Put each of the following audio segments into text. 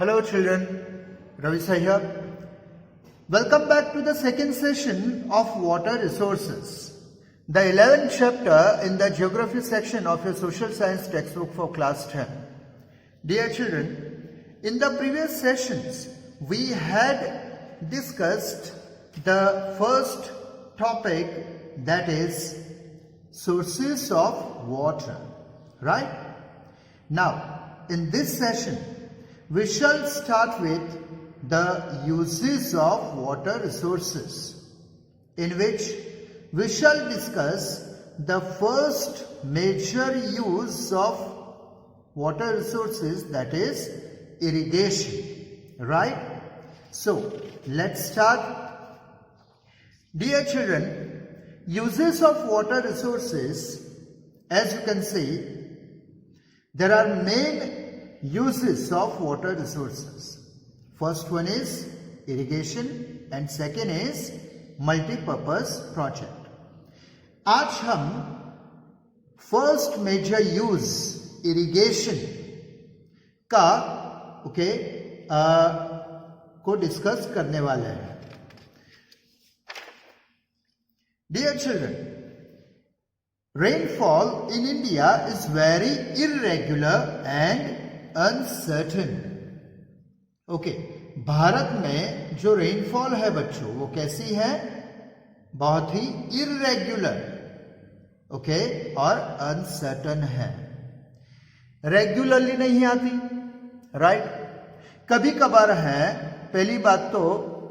Hello children, Ravi Sai here. Welcome back to the second session of water resources. The 11th chapter in the geography section of your social science textbook for class 10. Dear children, in the previous sessions we had discussed the first topic, that is sources of water, right? Now in this session we shall start with the uses of water resources, in which we shall discuss the first major use of water resources, that is irrigation, right? So let's start. Dear children, uses of water resources, as you can see, there are main uses of water resources. First one is irrigation and second is multi-purpose project. आज हम first major use irrigation का को discuss करने वाले हैं. Dear children, rainfall in India is very irregular and uncertain. Bharat में जो rainfall है बच्चों वो कैसी है? बहुत ही इरेग्युलर, और अनसर्टन है. रेगुलरली नहीं आती, राइट? कभी कभार है. पहली बात तो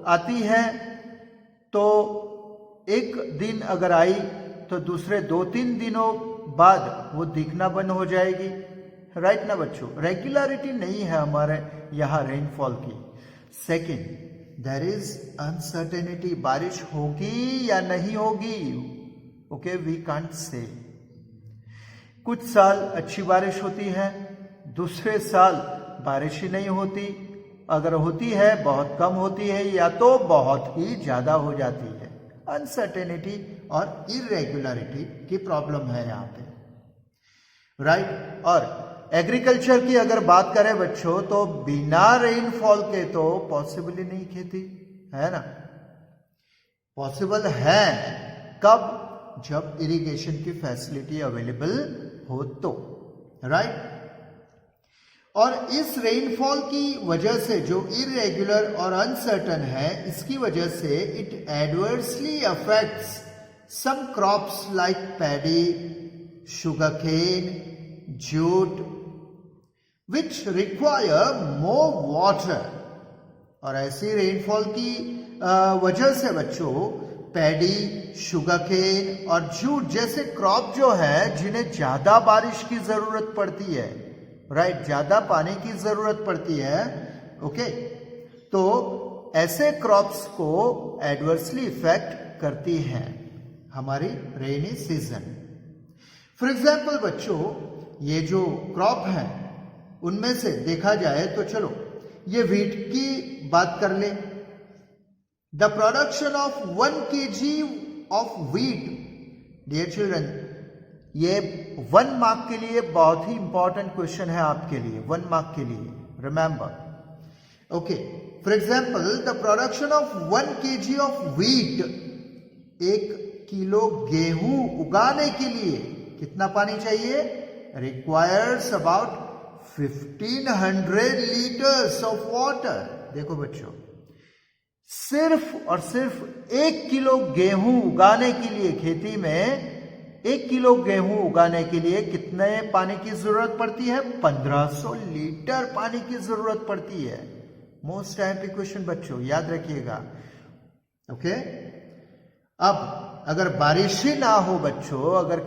आती है तो एक दिन अगर आई तो दूसरे 2-3 दिनों बाद वो दिखना बंद हो जाएगी, राइट ना बच्चों? रेगुलरिटी नहीं है हमारे यहाँ रेनफॉल की. Second, there is uncertainty. बारिश होगी या नहीं होगी, वी कांट से. कुछ साल अच्छी बारिश होती है, दूसरे साल बारिश ही नहीं होती. अगर होती है बहुत कम होती है या तो बहुत ही ज्यादा हो जाती है. अनसर्टेनिटी और इरेगुलरिटी की प्रॉब्लम है यहाँ पे, राइट? और एग्रीकल्चर की अगर बात करें बच्चों तो बिना रेनफॉल के तो पॉसिबल ही नहीं खेती, है ना? पॉसिबल है कब? जब इरिगेशन की फैसिलिटी अवेलेबल हो तो, राइट? और इस रेनफॉल की वजह से जो इरेगुलर और अनसर्टन है, इसकी वजह से it adversely affects some crops like paddy, sugarcane, jute, which require more water. और ऐसी रेनफॉल की वजह से बच्चों पैडी, शुगरकेन और जूट जैसे क्रॉप जो है जिन्हें ज्यादा बारिश की जरूरत पड़ती है, राइट? ज्यादा पानी की जरूरत पड़ती है, तो ऐसे क्रॉप्स को एडवर्सली इफेक्ट करती हैं हमारी रेनी सीजन. फॉर एग्जाम्पल बच्चों, ये जो क्रॉप है उनमें से देखा जाए तो चलो ये व्हीट की बात कर ले. The production of 1 kg of wheat, dear children, ये 1 मार्क के लिए बहुत ही इंपॉर्टेंट क्वेश्चन है आपके लिए. 1 मार्क के लिए, remember. For example, the production of 1 kg of wheat, 1 kilo गेहूं उगाने के लिए कितना पानी चाहिए? Requires about 1500 litres of water. देखो बच्चों, सिर्फ और सिर्फ 1 किलो गेहूं उगाने के लिए, खेती में 1 किलो गेहूं उगाने के लिए कितने पानी की जरूरत पड़ती है? 1500 लीटर पानी की जरूरत पड़ती है. मोस्ट टाइम क्वेश्चन बच्चों, याद रखिएगा. अब अगर बारिश ही ना हो बच्चों, अगर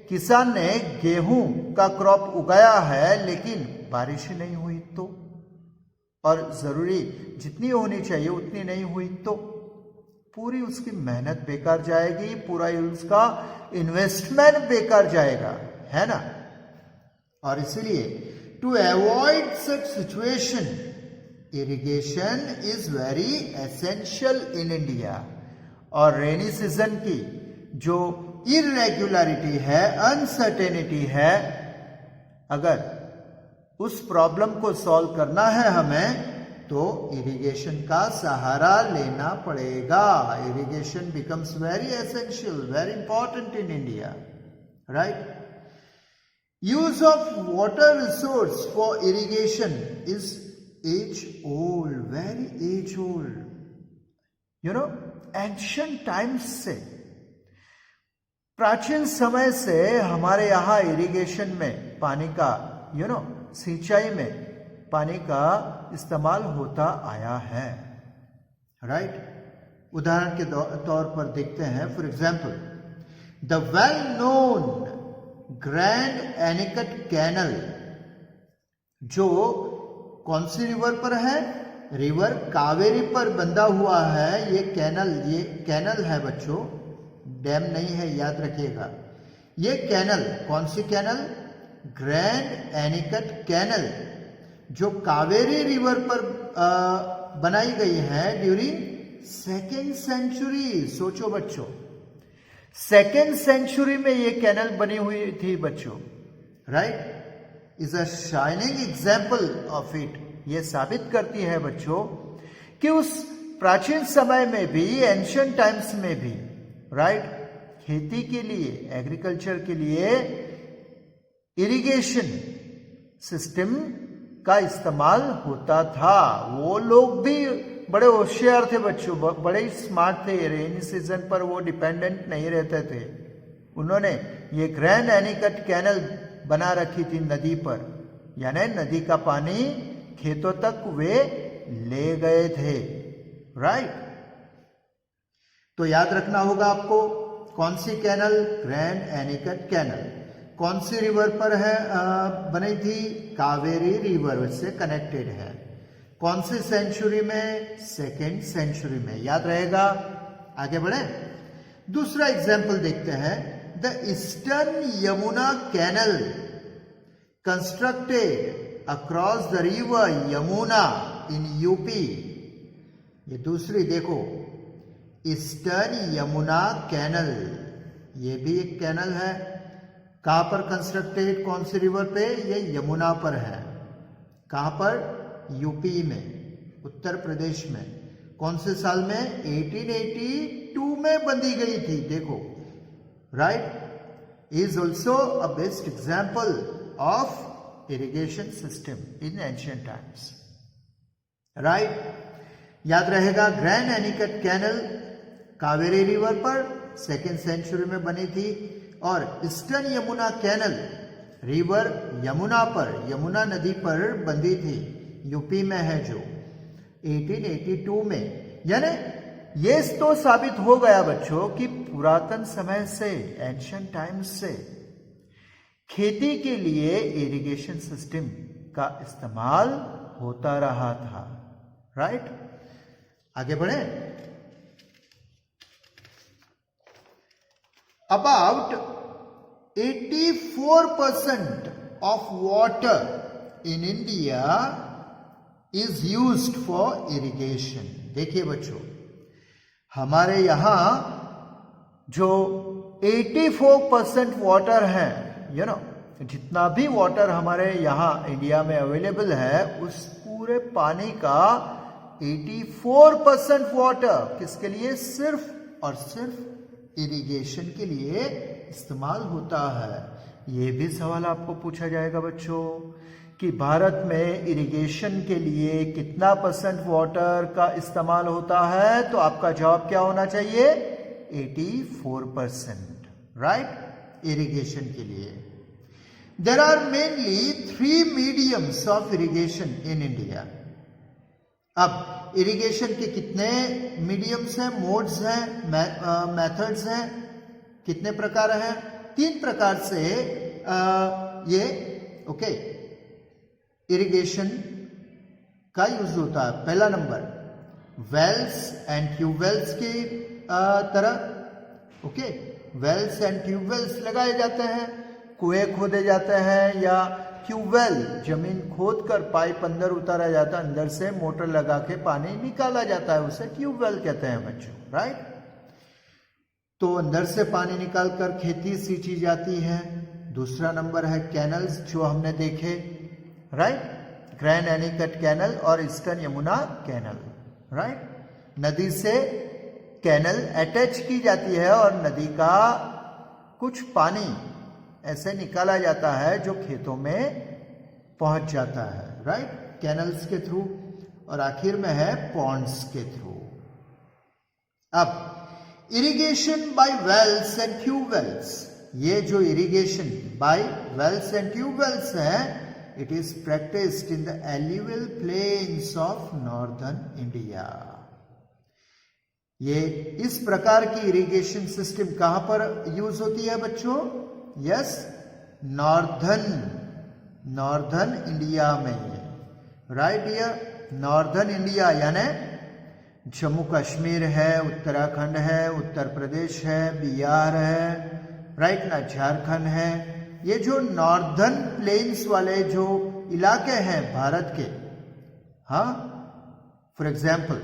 किसान ने गेहूं का क्रॉप उगाया है लेकिन बारिश ही नहीं हुई तो, और जरूरी जितनी होनी चाहिए उतनी नहीं हुई तो पूरी उसकी मेहनत बेकार जाएगी, पूरा उसका इन्वेस्टमेंट बेकार जाएगा, है ना? और इसलिए to avoid such situation, irrigation is very essential in India. और रेनी सीजन की जो इरेगुलरिटी है, अनसर्टेनिटी है, अगर उस प्रॉब्लम को सॉल्व करना है हमें तो इरिगेशन का सहारा लेना पड़ेगा. Irrigation becomes very essential, very important in India, right. Use of water resource for irrigation is as old, very as old. You know, ancient times से, प्राचीन समय से हमारे यहाँ इरिगेशन में पानी का, यू नो, सिंचाई में पानी का इस्तेमाल होता आया है, राइट. उदाहरण के तौर पर देखते हैं. For example, the well known grand anicut canal, जो कौन सी रिवर पर है? रिवर कावेरी पर बंधा हुआ है. ये कैनल है बच्चों, डैम नहीं है, याद रखिएगा. ये कैनल, कौन सी कैनल? ग्रैंड एनिकट कैनल, जो कावेरी रिवर पर बनाई गई है ड्यूरिंग सेकेंड सेंचुरी. सोचो बच्चों, सेकेंड सेंचुरी में ये कैनल बनी हुई थी बच्चों, right. Is a shining example of it. ये साबित करती है बच्चों कि उस प्राचीन समय में भी, एंशिएंट टाइम्स में भी, राइट, खेती के लिए, एग्रीकल्चर के लिए इरिगेशन सिस्टम का इस्तेमाल होता था. वो लोग भी बड़े होशियार थे बच्चों, बड़े स्मार्ट थे. रेनी सीजन पर वो डिपेंडेंट नहीं रहते थे. उन्होंने ये ग्रैंड एनिकट कैनल बना रखी थी नदी पर, यानी नदी का पानी खेतों तक वे ले गए थे, राइट. तो याद रखना होगा आपको, कौन सी कैनल? Grand anicut canal. कौन सी रिवर पर है बनी थी? कावेरी रिवर से कनेक्टेड है. कौन सी सेंचुरी में? सेकेंड सेंचुरी में. याद रहेगा. आगे बढ़े. दूसरा एग्जाम्पल देखते हैं. The eastern Yamuna canal constructed across the river Yamuna in UP. ये दूसरी देखो, ईस्टर्न यमुना कैनल, ये भी एक कैनल है. कहां पर कंस्ट्रक्टेड? कौन सी रिवर पे? ये यमुना पर है. कहां पर? यूपी में, उत्तर प्रदेश में. कौन से साल में? 1882 में बंधी गई थी. देखो, right. Is also a best example of irrigation system in ancient times, right. याद रहेगा, grand anicut canal Kaveri river पर सेकेंड सेंचुरी में बनी थी, और eastern Yamuna canal river Yamuna पर, यमुना नदी पर बंधी थी. यूपी में है जो 1882 में. यानी ये तो साबित हो गया बच्चों कि पुरातन समय से, एंशिएंट टाइम्स से खेती के लिए इरिगेशन सिस्टम का इस्तेमाल होता रहा था, राइट. आगे बढ़े. About 84% of water in India is used for irrigation. देखिए बच्चों, हमारे यहाँ जो 84% वाटर है, यू नो, जितना भी वाटर हमारे यहाँ इंडिया में अवेलेबल है, उस पूरे पानी का 84% वाटर किसके लिए? सिर्फ और सिर्फ इरिगेशन के लिए इस्तेमाल होता है. ये भी सवाल आपको पूछा जाएगा बच्चों कि भारत में इरिगेशन के लिए कितना % वाटर का इस्तेमाल होता है? तो आपका जवाब क्या होना चाहिए? 84%, राइट. इरिगेशन के लिए. There are mainly 3 mediums of irrigation in India. अब इरिगेशन के कितने मीडियम्स हैं, मोड्स हैं, मेथड्स हैं, कितने प्रकार हैं? 3 प्रकार से ये ओके इरिगेशन का यूज होता है. पहला नंबर, वेल्स एंड ट्यूबवेल्स की तरह. ओके, वेल्स एंड ट्यूबवेल्स लगाए जाते हैं, कुएं खोदे जाते हैं, या ट्यूबवेल, जमीन खोदकर पाइप अंदर उतारा जाता है, अंदर से मोटर लगा के पानी निकाला जाता है, उसे ट्यूबवेल कहते हैं बच्चों, राइट. तो अंदर से पानी निकालकर खेती सींची जाती है. दूसरा नंबर है कैनल्स, जो हमने देखे, राइट, ग्रैंड एनीकट कैनल और ईस्टर्न यमुना कैनल, राइट। नदी से कैनल अटैच की जाती है और नदी का कुछ पानी ऐसे निकाला जाता है जो खेतों में पहुंच जाता है, राइट, कैनल्स के थ्रू, और आखिर में है पॉन्ड्स के थ्रू। अब irrigation by wells and tube wells, ये जो irrigation by wells and tube wells है, it is practised in the alluvial plains of northern India. ये इस प्रकार की इरिगेशन सिस्टम कहां पर यूज होती है बच्चों? यस, नॉर्दर्न इंडिया में, राइट। ये नॉर्दर्न इंडिया यानी जम्मू कश्मीर है, उत्तराखंड है, उत्तर प्रदेश है, बिहार है, राइट ना, झारखंड है। ये जो नॉर्दर्न प्लेन्स वाले जो इलाके हैं भारत के, हाँ, फॉर एग्जाम्पल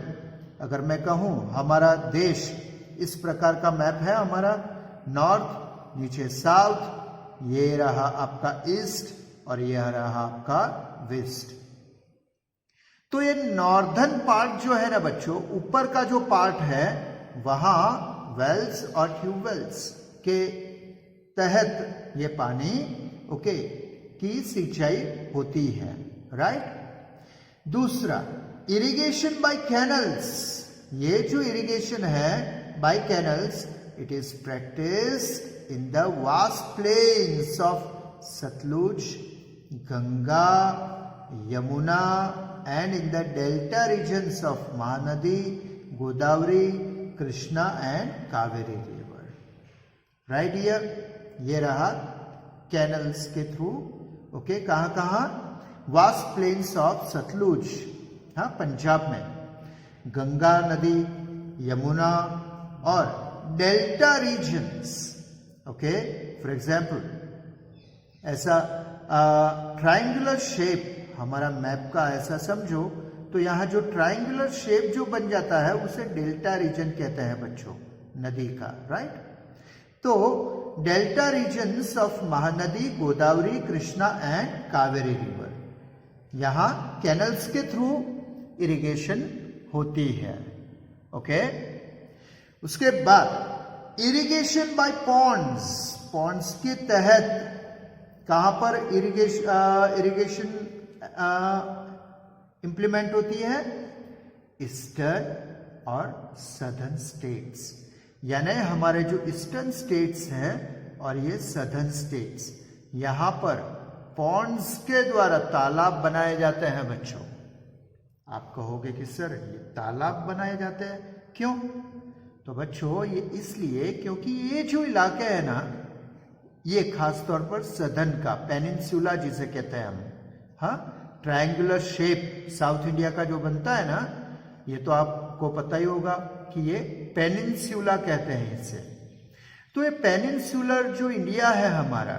अगर मैं कहूं हमारा देश इस प्रकार का मैप है, हमारा नॉर्थ, नीचे साउथ, ये रहा आपका ईस्ट और यह रहा आपका वेस्ट। तो ये नॉर्दर्न पार्ट जो है ना बच्चों, ऊपर का जो पार्ट है वहां वेल्स और ट्यूबवेल्स के तहत ये पानी ओके की सिंचाई होती है, राइट। दूसरा, इरिगेशन बाय कैनल्स, ये जो इरिगेशन है by canals, it is practised in the vast plains of Sutlej, Ganga, Yamuna and in the delta regions of Mahanadi, Godavari, Krishna and Kaveri river, right here। ये रहा कैनल्स के थ्रू, ओके, कहां? Vast plains of Sutlej, हाँ, पंजाब में, गंगा नदी, यमुना और delta regions, okay. For example ऐसा triangular shape हमारा मैप का ऐसा समझो, तो यहां जो ट्रायंगुलर शेप जो बन जाता है उसे डेल्टा रीजन कहते हैं बच्चों, नदी का, राइट। तो delta regions of Mahanadi, Godavari, Krishna and Kaveri river, यहां कैनल्स के थ्रू इरिगेशन होती है, ओके। उसके बाद इरिगेशन बाय पॉन्ड्स, पॉन्ड्स के तहत कहां पर इरिगेशन इंप्लीमेंट होती है? ईस्टर्न और सदर्न स्टेट्स, यानी हमारे जो ईस्टर्न स्टेट्स हैं और ये सदर्न स्टेट्स, यहां पर पॉन्ड्स के द्वारा तालाब बनाए जाते हैं बच्चों। आप कहोगे कि सर ये तालाब बनाए जाते हैं क्यों? तो बच्चों ये इसलिए क्योंकि ये जो इलाके है ना, ये खास तौर पर सदर्न का पेनिनसुला जिसे कहते हैं हम, हाँ, ट्रायंगुलर शेप साउथ इंडिया का जो बनता है ना, ये तो आपको पता ही होगा कि ये पेनिनसुला कहते हैं इसे। तो ये पेनिनसुलर जो इंडिया है हमारा,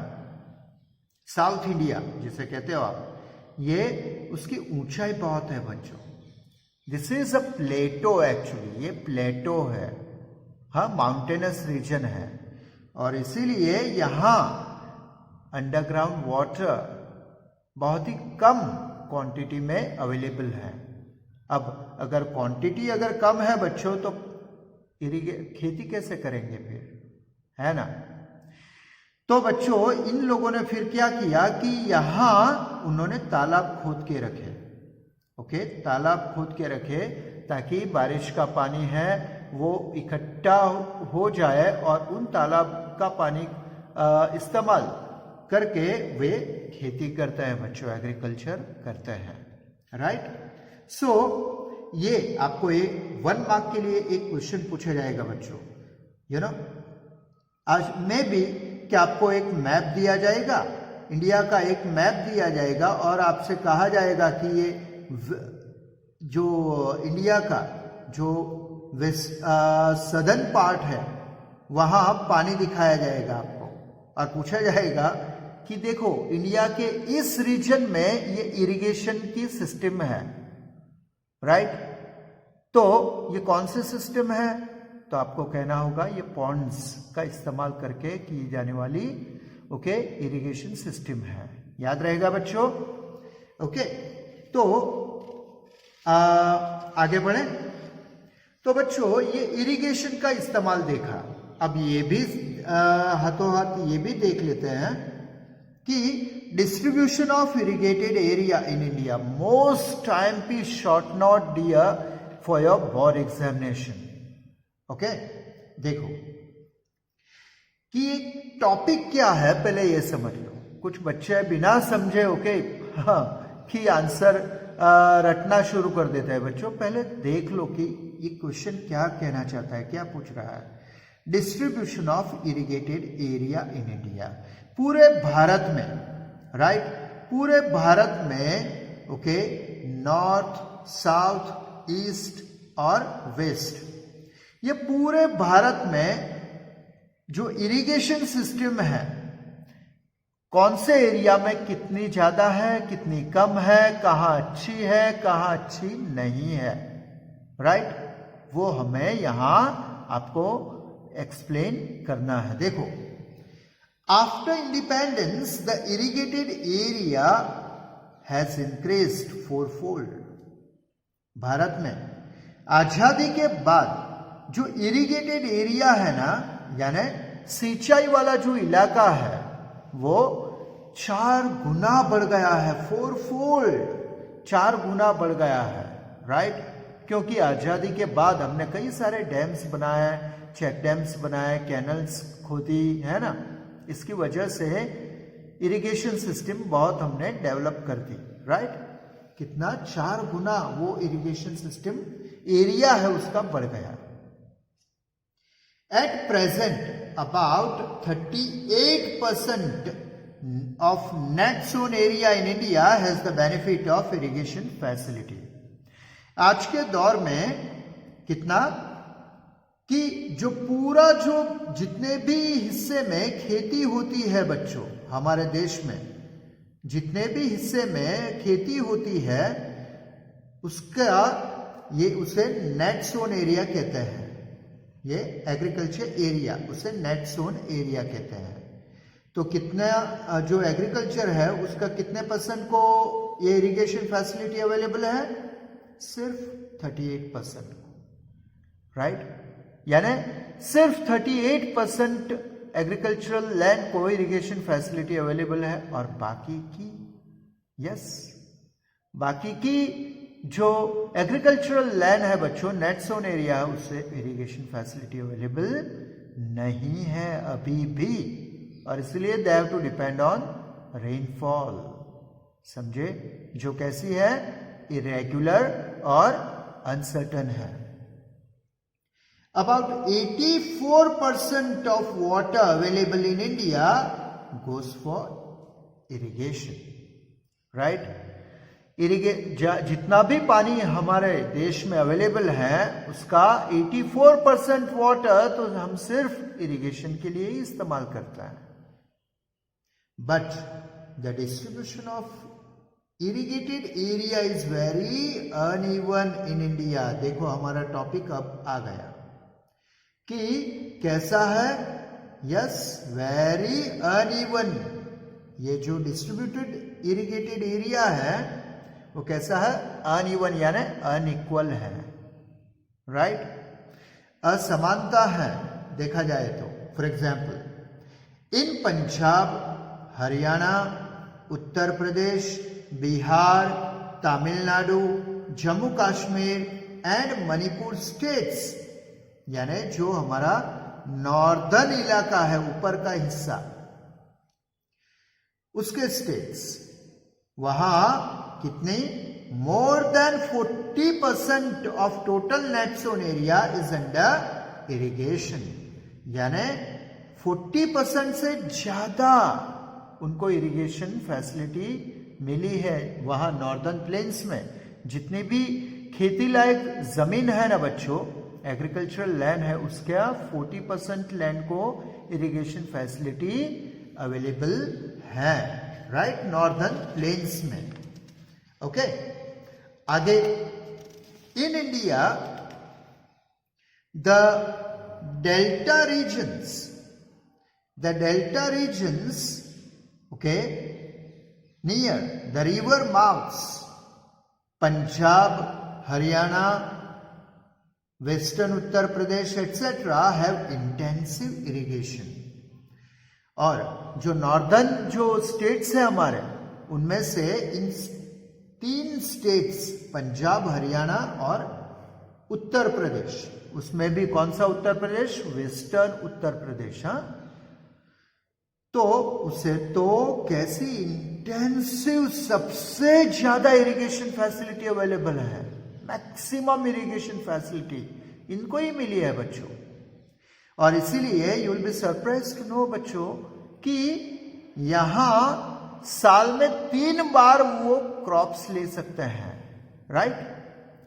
साउथ इंडिया जिसे कहते हो आप, ये उसकी ऊंचाई बहुत है बच्चों। This is a plateau, actually ये प्लेटो है, हाँ, माउंटेनस रीजन है, और इसीलिए यहां अंडरग्राउंड वाटर बहुत ही कम क्वांटिटी में अवेलेबल है। अब अगर क्वांटिटी अगर कम है बच्चों, तो खेती कैसे करेंगे फिर, है ना। तो बच्चों इन लोगों ने फिर क्या किया कि यहां उन्होंने तालाब खोद के रखे, ओके, तालाब खोद के रखे ताकि बारिश का पानी है वो इकट्ठा हो जाए और उन तालाब का पानी इस्तेमाल करके वे खेती करते हैं बच्चों, एग्रीकल्चर करते हैं, राइट। सो ये आपको एक 1 मार्क के लिए एक क्वेश्चन पूछा जाएगा बच्चों, यू नो। आज में भी कि आपको एक मैप दिया जाएगा, इंडिया का एक मैप दिया जाएगा और आपसे कहा जाएगा कि ये जो इंडिया का जो सदर्न पार्ट है वहां पानी दिखाया जाएगा आपको और पूछा जाएगा कि देखो इंडिया के इस रीजन में ये इरिगेशन की सिस्टम है, राइट। तो ये कौन से सिस्टम है? तो आपको कहना होगा ये पॉन्ड्स का इस्तेमाल करके की जाने वाली ओके इरिगेशन सिस्टम है। याद रहेगा बच्चों, ओके, तो आगे बढ़े। तो बच्चों ये इरिगेशन का इस्तेमाल देखा, अब ये भी हाथों हाथ ये भी देख लेते हैं कि distribution of irrigated area in India, most time पी short note dear for your board examination. Okay, देखो कि एक टॉपिक क्या है पहले ये समझ लो। कुछ बच्चे बिना समझे ओके कि आंसर रटना शुरू कर देता है। बच्चों पहले देख लो कि ये क्वेश्चन क्या कहना चाहता है, क्या पूछ रहा है। Distribution of irrigated area in India, पूरे भारत में, राइट, पूरे भारत में, ओके, नॉर्थ, साउथ, ईस्ट और वेस्ट, ये पूरे भारत में जो इरिगेशन सिस्टम है, कौन से एरिया में कितनी ज्यादा है, कितनी कम है, कहां अच्छी है, कहां अच्छी नहीं है, राइट, वो हमें यहां आपको एक्सप्लेन करना है। देखो, after independence the irrigated area has increased fourfold. Bharat में आजादी के बाद जो इरिगेटेड एरिया है ना, यानी सिंचाई वाला जो इलाका है, वो 4 गुना बढ़ गया है, फोरफोल्ड, 4 गुना बढ़ गया है, राइट। क्योंकि आजादी के बाद हमने कई सारे डैम्स बनाए, चेक डैम्स बनाए, कैनल्स खोदी, है ना, इसकी वजह से इरिगेशन सिस्टम बहुत हमने डेवलप कर दी, राइट। कितना, 4 गुना वो इरिगेशन सिस्टम एरिया है उसका बढ़ गया। At present, about 38% of net sown area in India has the benefit of irrigation facility. आज के दौर में कितना कि जो पूरा जो जितने भी हिस्से में खेती होती है बच्चों, हमारे देश में जितने भी हिस्से में खेती होती है उसका ये उसे नेट सोन एरिया कहते हैं। ये एग्रीकल्चर एरिया, उसे नेट सोन एरिया कहते हैं। तो कितना जो एग्रीकल्चर है उसका कितने परसेंट को ये इरिगेशन फैसिलिटी अवेलेबल है? सिर्फ 38%, राइट। यानी सिर्फ 38% एग्रीकल्चरल लैंड को इरिगेशन फैसिलिटी अवेलेबल है, और बाकी की, यस, बाकी की जो एग्रीकल्चरल लैंड है बच्चों, नेट सोन एरिया है, उससे इरिगेशन फैसिलिटी अवेलेबल नहीं है अभी भी, और इसलिए they have to depend on rainfall, समझे, जो कैसी है, इरेगुलर और अनसर्टन है। About 84% of water available in India goes for irrigation, right. जितना भी पानी हमारे देश में अवेलेबल है उसका 84% वाटर तो हम सिर्फ इरिगेशन के लिए ही इस्तेमाल करते हैं। But the distribution of irrigated area is very uneven in India. देखो हमारा टॉपिक अब आ गया कि कैसा है, यस, वेरी अनइवन। ये जो डिस्ट्रीब्यूटेड इरिगेटेड एरिया है वो कैसा है, अनइवन, यानी अनइक्वल है, राइट, असमानता है देखा जाए तो। For example, in Punjab, Haryana, Uttar Pradesh, Bihar, Tamil Nadu, Jammu Kashmir and Manipur states, यानी जो हमारा नॉर्दर्न इलाका है, ऊपर का हिस्सा, उसके स्टेट्स, वहां कितने, more than 40% of total net sown area is under irrigation, यानी 40% से ज्यादा उनको इरिगेशन फैसिलिटी मिली है। वहां नॉर्दर्न प्लेन्स में जितनी भी खेती लायक जमीन है ना बच्चों, एग्रीकल्चरल लैंड है, उसका 40% लैंड को इरिगेशन फैसिलिटी अवेलेबल है, राइट, नॉर्दर्न प्लेन्स में। ओके, आगे, in India the delta regions, okay, near the river mouths, Punjab, Haryana, Western Uttar Pradesh etc. have intensive irrigation. और जो नॉर्दर्न जो स्टेट्स है हमारे, उनमें से इन 3 स्टेट्स पंजाब, हरियाणा और उत्तर प्रदेश, उसमें भी कौन सा उत्तर प्रदेश? वेस्टर्न उत्तर प्रदेश। हाँ, तो उसे तो कैसी इंटेंसिव सबसे ज्यादा इरिगेशन फैसिलिटी अवेलेबल है, मैक्सिमम इरिगेशन फैसिलिटी इनको ही मिली है बच्चों। और इसीलिए you will be surprise to know बच्चों कि यहां साल में 3 बार वो क्रॉप्स ले सकते हैं, राइट।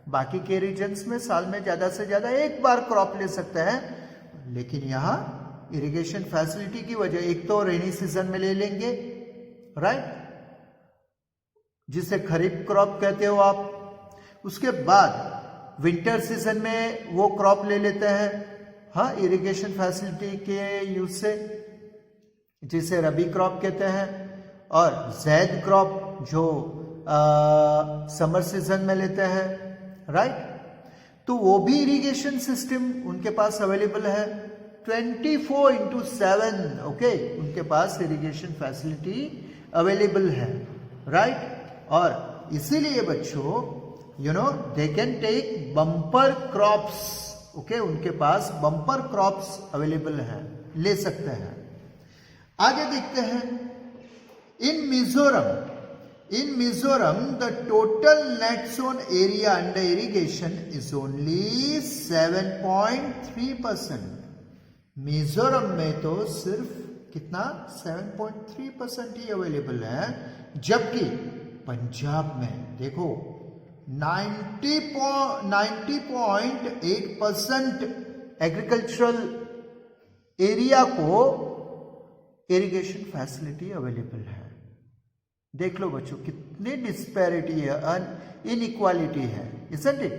बाकी के रीजन्स में साल में ज्यादा से ज्यादा 1 बार क्रॉप ले सकते हैं, लेकिन यहां इरिगेशन फैसिलिटी की वजह, एक तो रेनी सीजन में ले लेंगे, राइट, जिसे खरीफ क्रॉप कहते हो आप, उसके बाद विंटर सीजन में वो क्रॉप ले लेते हैं, हाँ, इरिगेशन फैसिलिटी के यूज से, जिसे रबी क्रॉप कहते हैं, और जैद क्रॉप जो समर सीजन में लेते हैं, राइट। तो वो भी इरिगेशन सिस्टम उनके पास अवेलेबल है 24/7, ओके, उनके पास इरिगेशन फैसिलिटी अवेलेबल है, राइट। और इसीलिए बच्चों you know they can take bumper crops, okay, उनके पास बम्पर क्रॉप्स अवेलेबल है, ले सकते हैं। आगे देखते हैं, in Mizoram the total net sown area under irrigation is only 7.3%। Mizoram में तो सिर्फ कितना 7.3% ही अवेलेबल है, जबकि पंजाब में देखो 90.8% एग्रीकल्चरल एरिया को इरिगेशन फैसिलिटी अवेलेबल है। देख लो बच्चों कितनी डिस्पैरिटी है, इनइक्वालिटी है, isn't it?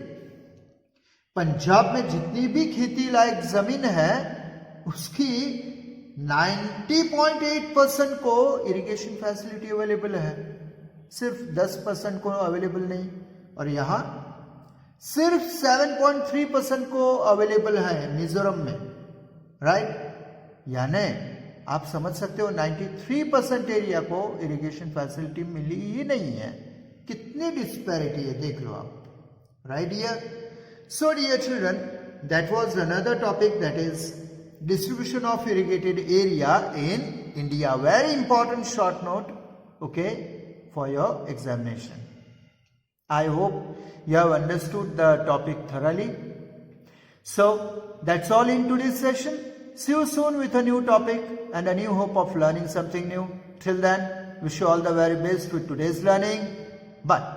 पंजाब में जितनी भी खेती लायक जमीन है उसकी 90.8% को इरिगेशन फैसिलिटी अवेलेबल है, सिर्फ 10% को अवेलेबल नहीं, और यहां सिर्फ 7.3% को अवेलेबल है मिजोरम में, राइट। यानी आप समझ सकते हो 93% एरिया को इरिगेशन फैसिलिटी मिली ही नहीं है। कितनी डिस्पैरिटी है देख लो आप, right dear. So dear children, that was another topic, that is distribution of irrigated area in India. Very important short note, okay, for your examination. I hope you have understood the topic thoroughly. So that's all in today's session. See you soon with a new topic and a new hope of learning something new. Till then, wish you all the very best with today's learning. Bye.